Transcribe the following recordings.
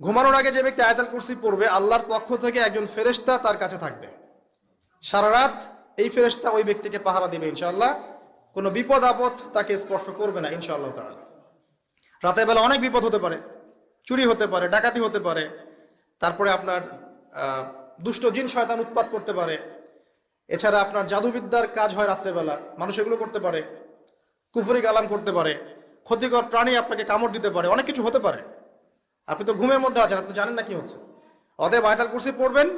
ঘুমানোর আগে যে ব্যক্তি আয়াতুল কুরসি পড়বে, আল্লাহর পক্ষ থেকে একজন ফেরেশতা তার কাছে থাকবে সারা রাত। এই ফেরেশতা ওই ব্যক্তিকে পাহারা দিবে ইনশাআল্লাহ। কোনো বিপদ আপদ তাকে স্পর্শ করবে না ইনশাআল্লাহ তাআলা। রাতের বেলা অনেক বিপদ হতে পারে, চুরি হতে পারে, ডাকাতি হতে পারে, তারপরে আপনার দুষ্ট জিন শয়তান উৎপাত করতে পারে। এছাড়া আপনার জাদুবিদ্যার কাজ হয় রাত্রেবেলা, মানুষ এগুলো করতে পারে, কুফরি কালাম করতে পারে, ক্ষতিকর প্রাণী আপনাকে কামড় দিতে পারে, অনেক কিছু হতে পারে। আপনি তো ঘুমের মধ্যে আছেন, আপনি জানেন না কি হচ্ছে। অতএব আয়াতুল কুরসি পড়বেন,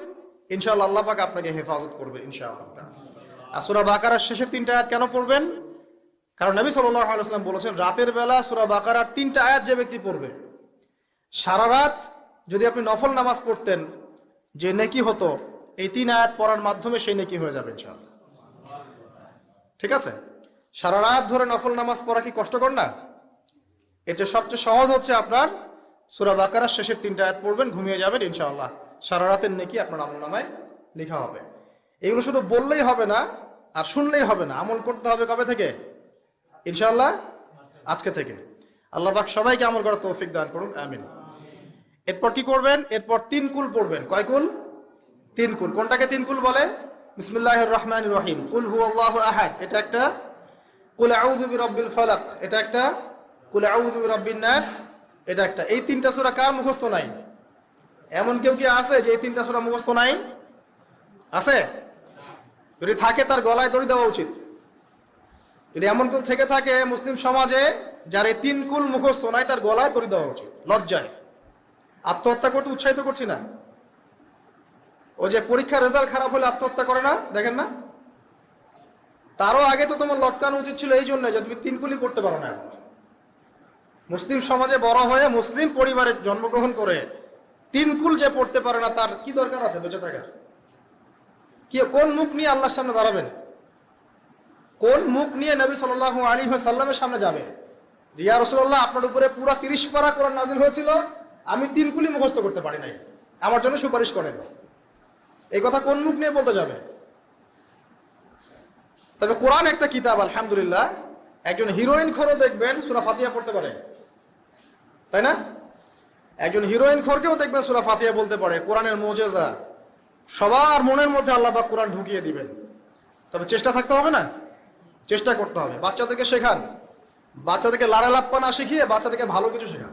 ইনশাআল্লাহ আল্লাহ পাক আপনাকে হেফাজত করবে ইনশাআল্লাহ। আর সূরা বাকারার শেষের 3টা আয়াত কেন পড়বেন? কারণ নবী সাল্লাল্লাহু আলাইহি ওয়াসাল্লাম বলেছেন, রাতের বেলা সূরা বাকারার 3টা আয়াত যে ব্যক্তি পড়বে, সারা রাত যদি আপনি নফল নামাজ পড়তেন যে নেকি হতো, এই 3 আয়াত পড়ার মাধ্যমে সেই নেকি হয়ে যাবে ইনশাআল্লাহ। ঠিক আছে? সারা রাত ধরে নফল নামাজ পড়া কি কষ্টকর না? এটা সবচেয়ে সহজ হচ্ছে আপনার সূরা বাকারার শেষের 3টা আয়াত পড়বেন, ঘুমিয়ে যাবেন ইনশাআল্লাহ। সারা রাতের নেকি আপনার আমলনামায় লেখা হবে। এগুলো শুধু বললেই হবে না আর শুনলেই হবে না, আমল করতে হবে কবে থেকে? ইনশাআল্লাহ আজকে থেকে। আল্লাহ পাক সবাইকে আমল করার তৌফিক দান করুন, আমিন। এরপর কি করবেন? এরপর 3 কুল পড়বেন। কয় কুল? 3 কুল। কোনটাকে 3 কুল বলে? বিসমিল্লাহির রহমানির রহিম, কুল হুয়াল্লাহু আহাদ এটা একটা, কুল আউযু বিরাব্বিল ফালাক এটা একটা, কুল আউযু বিরাব্বিন নাস এটা একটা। এই 3টা সূরা কার মুখস্থ নাই? এমন কেউ কি আছে যে এই 3টা সূরা মুখস্থ নাই? আছে? যদি থাকে তার গলায় দড়ি দেওয়া উচিত। যদি এমন কেউ থেকে থাকে মুসলিম সমাজে যার এই 3 কুল মুখস্থ নাই, তার গলায় দড়ি দেওয়া উচিত লজ্জায়। আত্মহত্যা করতে উৎসাহিত করছি না। ও যে পরীক্ষার রেজাল্ট খারাপ হলে আত্মহত্যা করে না, দেখেন না? তারও আগে তো তোমার লটকানো উচিত ছিল এই জন্য যে তুমি 3 কুলই পড়তে পারো না। মুসলিম সমাজে বড় হয়ে মুসলিম পরিবারে জন্মগ্রহণ করে 3 কুল যে পড়তে পারে না, তার কি দরকার আছে বেঁচে থাকার? কি কোন মুখ নিয়ে আল্লাহর সামনে দাঁড়াবেন? কোন মুখ নিয়ে নবী সাল্লাল্লাহু আলাইহি ওয়াসাল্লামের সামনে যাবে? ইয়া রাসূলুল্লাহ, আপনার উপরে পুরো 30 পারা কোরআন নাযিল হয়েছিল, আমি 3 কুলি মুখস্থ করতে পারি নাই, আমার জন্য সুপারিশ করেন। এই কথা কোন মুখ নিয়ে বলতে যাবে? তবে কোরআন একটা কিতাব, আলহামদুলিল্লাহ। একজন হিরোইন খোরও দেখবেন সূরা ফাতিহা পড়তে পারে, তাই না? একজন হিরোইন খোরকেও দেখবেন সূরা ফাতিহা বলতে পারে। কোরআনের মুজিজা, সবার মনের মধ্যে আল্লাহ পাক কোরআন ঢুকিয়ে দিবেন। তবে চেষ্টা থাকতে হবে না? চেষ্টা করতে হবে। বাচ্চাদেরকে শেখান, বাচ্চাদেরকে লাড়া লাপ্পা না শিখিয়ে বাচ্চাদেরকে ভালো কিছু শেখান।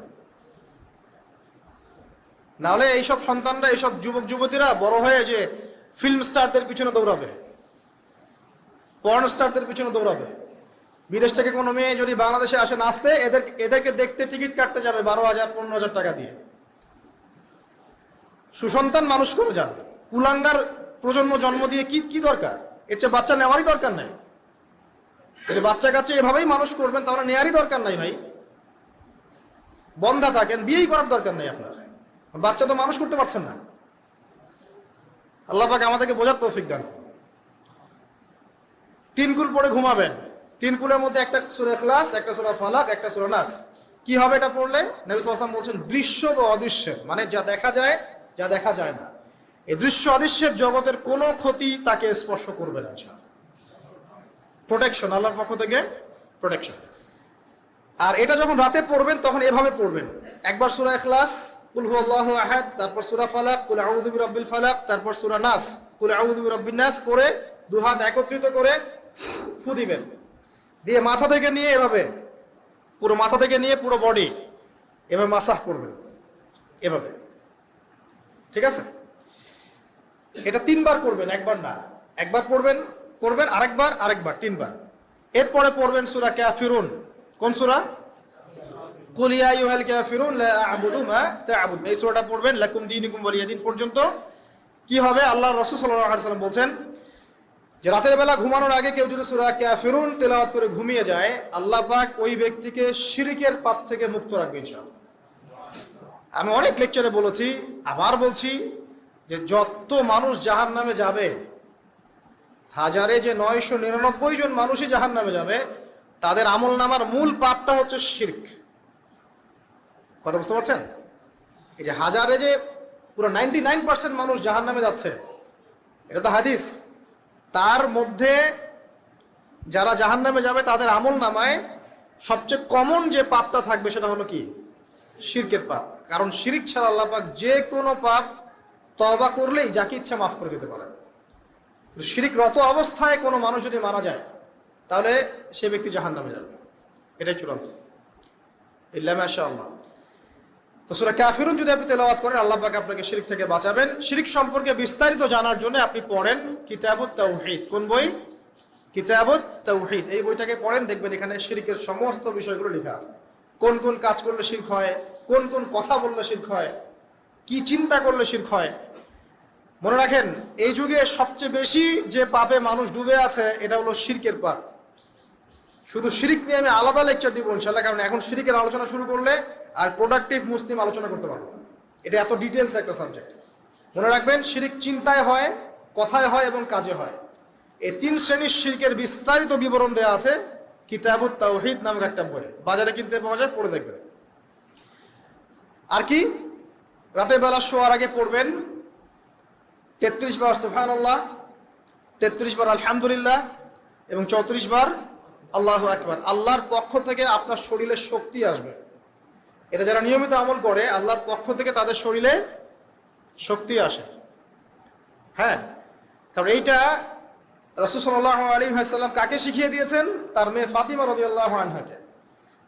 নাহলে এইসব সন্তানরা, এইসব যুবক যুবতীরা বড় হয়ে যে ফিল্ম স্টারদের পিছনে দৌড়াবে, পর্ন স্টারদের পিছনে দৌড়াবে। বিদেশ থেকে কোনো মেয়ে যদি বাংলাদেশে আসে নাচতে, এদেরকে দেখতে টিকিট কাটতে যাবে 12,000 15,000 টাকা দিয়ে। সুসন্তান মানুষ করে যান। কুলাঙ্গার প্রজন্ম জন্ম দিয়ে কি দরকার? এর চেয়ে বাচ্চা নেওয়ারই দরকার নাই। যদি বাচ্চা কাচ্চা এভাবেই মানুষ করবেন তাহলে নেয়ারই দরকার নাই ভাই। বন্ধা থাকেন, বিয়েই করার দরকার নাই আপনার। বাচ্চা তো মানুষ করতে পারছেন না। আল্লাহ পাক আমাদেরকে বোঝার তৌফিক দান। 3 কুল পড়ে ঘুমাবেন। 3 কুলের মধ্যে একটা সূরা ইখলাস, একটা সূরা ফালাক, একটা সূরা নাস। কি হবে এটা পড়লে? নবী সাল্লাল্লাহু আলাইহি ওয়াসাল্লাম বলছেন, দৃশ্য বা অদৃশ্য, মানে যা দেখা যায়, যা দেখা যায় না, এই দৃশ্য অদৃশ্যের জগতের কোনো ক্ষতি তাকে স্পর্শ করবে না। প্রোটেকশন, আল্লাহর পক্ষ থেকে প্রোটেকশন। আর এটা যখন রাতে পড়বেন তখন এভাবে পড়বেন। একবার সূরা ইখলাস, কুল হুয়াল্লাহু আহাদ, তারপর সূরা ফালাক, কুল আউযু বিরাব্বিল ফালাক, তারপর সূরা নাস, কুল আউযু বিরাব্বিন নাস করে 2 হাত একত্রিত করে ফু দিবেন। দিয়ে মাথা থেকে নিয়ে এভাবে, পুরো মাথা থেকে নিয়ে পুরো বডি এভাবে মাসাহ করবেন, এভাবে। ঠিক আছে? এটা 3 বার করবেন, একবার না। একবার করবেন, আরেকবার 3 বার। এরপরে পড়বেন সূরা কাফিরুন। কোন সূরা? কুল ইয়া আইয়ুহাল কাফিরুন লা আ'বুদু মা তা'বুদুন। এই সূরাটা পড়বেন লাকুম দীনুকুম ওয়ালিয়া দীন পর্যন্ত। কি হবে? আল্লাহর রাসূল সাল্লাল্লাহু আলাইহি ওয়াসাল্লাম বলছেন যে রাতের বেলা ঘুমানোর আগে কেউ যদি সূরা কাফিরুন তেলাওয়াত করে ঘুমিয়ে যায়, আল্লাহ পাক ওই ব্যক্তিকে শিরকের পাপ থেকে মুক্ত রাখবে ইনশাআল্লাহ। আমি অনেক লেকচারে বলেছি, আবার বলছি, যে যত মানুষ জাহান্নামে যাবে, হাজারে যে 999 জন মানুষই জাহান্নামে যাবে, তাদের আমলনামার মূল পাপটা হচ্ছে শিরক। কথা বুঝতে পারছেন? এই যে হাজারে যে পুরো 99% মানুষ জাহান্নামে যাচ্ছে, এটা তো হাদিস। তার মধ্যে যারা জাহান্নামে যাবে তাদের আমলনামায় সবচেয়ে কমন যে পাপটা থাকবে সেটা হলো কি? শিরকের পাপ। কারণ শিরিক ছাড়া আল্লাহ পাক যে কোনো পাপ তওবা করলেই যাকে ইচ্ছা মাফ করে দিতে পারেন। শিরিকরত অবস্থায় কোনো মানুষ যদি মারা যায় তাহলে সে ব্যক্তি জাহান্নামে যাবে, এটাই চূড়ান্ত, ইল্লা মাশাআল্লাহ। তো সূরা কাফিরুন যদি আপনি তেলাওয়াত করেন আল্লাহ পাক আপনাকে শিরিক থেকে বাঁচাবেন। শিরিক সম্পর্কে বিস্তারিত জানার জন্য আপনি পড়েন কিতাবুত তাওহীদ। কোন বই? কিতাবুত তাওহীদ। এই বইটাকে পড়েন, দেখবেন এখানে শিরিকের সমস্ত বিষয়গুলো লেখা আছে। কোন কোন কাজ করলে শিরক হয়, কোন কোন কথা বললে শিরক হয়, কি চিন্তা করলে শিরক হয়। মনে রাখেন, এই যুগে সবচেয়ে বেশি যে পাপে মানুষ ডুবে আছে এটা হলো শিরকের পাপ। শুধু শিরিক নিয়ে আমি আলাদা লেকচার দিব ইনশাআল্লাহ, কারণ এখন শিরিকের আলোচনা শুরু করলে আর প্রোডাক্টিভ মুসলিম আলোচনা করতে পারবো না। এটা এত ডিটেলস একটা সাবজেক্ট। মনে রাখবেন, শিরিক চিন্তায় হয়, কথায় হয় এবং কাজে হয়। এই তিন শ্রেণীর শিরকের বিস্তারিত বিবরণ দেওয়া আছে কিতাবুত তাওহীদ নামক একটা বই, বাজারে কিনতে পাওয়া যায়, পড়ে দেখবেন। আর কি, রাতের বেলা শোয়ার আগে পড়বেন 33 বার সুবহানাল্লাহ, 33 বার আলহামদুলিল্লাহ এবং 34 বার আল্লাহু আকবার। আল্লাহর পক্ষ থেকে আপনার শরীরে শক্তি আসবে। এটা যারা নিয়মিত আমল করে আল্লাহর পক্ষ থেকে তাদের শরীরে শক্তি আসে। হ্যাঁ, কারণ এইটা রাসূল সাল্লাল্লাহু আলাইহি ওয়াসাল্লাম কাকে শিখিয়ে দিয়েছেন? তার মেয়ে ফাতিমা রাদিয়াল্লাহু আনহাকে।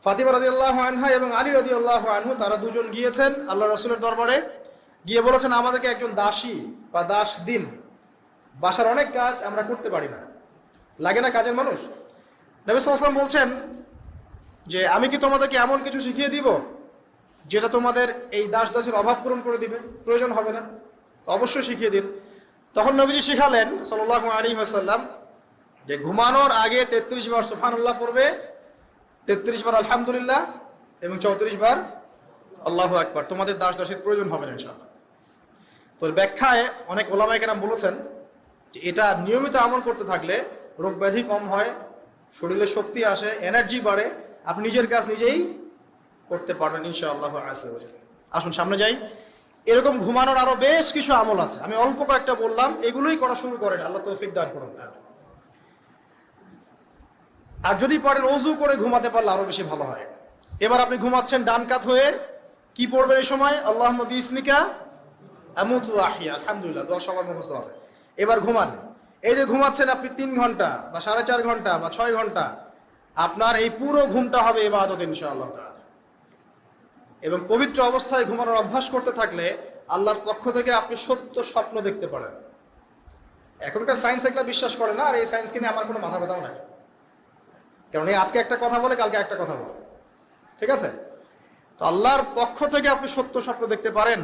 ফাতিমা রাদিয়াল্লাহু আনহা এবং আলী রাদিয়াল্লাহু আনহু তারা দুজন গিয়েছেন আল্লাহ রাসূলের দরবারে, গিয়ে বলেছেন আমাদেরকে একজন দাসী বা দাস দিন, বাসার অনেক কাজ আমরা করতে পারি না, লাগে না কাজের মানুষ। নবী সাল্লাল্লাহু আলাইহি ওয়াসাল্লাম বলছেন যে আমি কি তোমাদেরকে এমন কিছু শিখিয়ে দিব যেটা তোমাদের এই দাস দাসের অভাব পূরণ করে দিবে, প্রয়োজন হবে না? অবশ্যই শিখিয়ে দিন। তখন নবীজি শিখালেন সাল্লাল্লাহু আলাইহি ওয়াসাল্লাম যে ঘুমানোর আগে 33 বার সুবহানাল্লাহ পড়বে, 33 বার আলহামদুলিল্লাহ এবং 34 বার আল্লাহু আকবার। তোমাদের দাস দাসের প্রয়োজন হবে না ইনশাআল্লাহ। তোর ব্যাখ্যায় অনেক ওলামায়ে কেরাম বলেছেন যে এটা নিয়মিত আমল করতে থাকলে রোগ ব্যাধি কম হয়, শরীরে শক্তি আসে, এনার্জি বাড়ে, আপনি নিজের কাজ নিজেই করতে পারবেন ইনশাআল্লাহ আযজা ওয়া জাল্লা। আসুন সামনে যাই। এরকম ঘুমানোর আরো বেশ কিছু আমল আছে, আমি অল্প কয়েকটা বললাম, এগুলোই করা শুরু করেন, আল্লাহ তৌফিক দান করুন। আর যদি পারেন ওযু করে ঘুমাতে পারলে আরো বেশি ভালো হয়। এবার আপনি ঘুমাচ্ছেন ডান কাত হয়ে, কি পড়বেন এই সময়? আল্লাহুম্মা বিসমিকা আমুতু ওয়া আহইয়া, আলহামদুলিল্লাহ, দোয়া সবার মুখস্থ আছে। এবার ঘুমান। এই যে ঘুমাচ্ছেন আপনি 3 ঘন্টা বা 4.5 ঘন্টা বা 6 ঘন্টা, আপনার এই পুরো ঘুমটা হবে ইবাদত ইনশাআল্লাহ তাআলা। এবং পবিত্র অবস্থায় ঘুমানোর অভ্যাস করতে থাকলে আল্লাহর পক্ষ থেকে আপনি সত্য স্বপ্ন দেখতে পারেন। এখনকার সায়েন্স এগুলো বিশ্বাস করে না, আর এই সায়েন্সকে নিয়ে আমার কোনো মাথা ব্যথাও নাই, কারণ এই আজকে একটা কথা বলে কালকে একটা কথা বলে, ঠিক আছে? তো আল্লাহর পক্ষ থেকে আপনি সত্য স্বপ্ন দেখতে পারেন।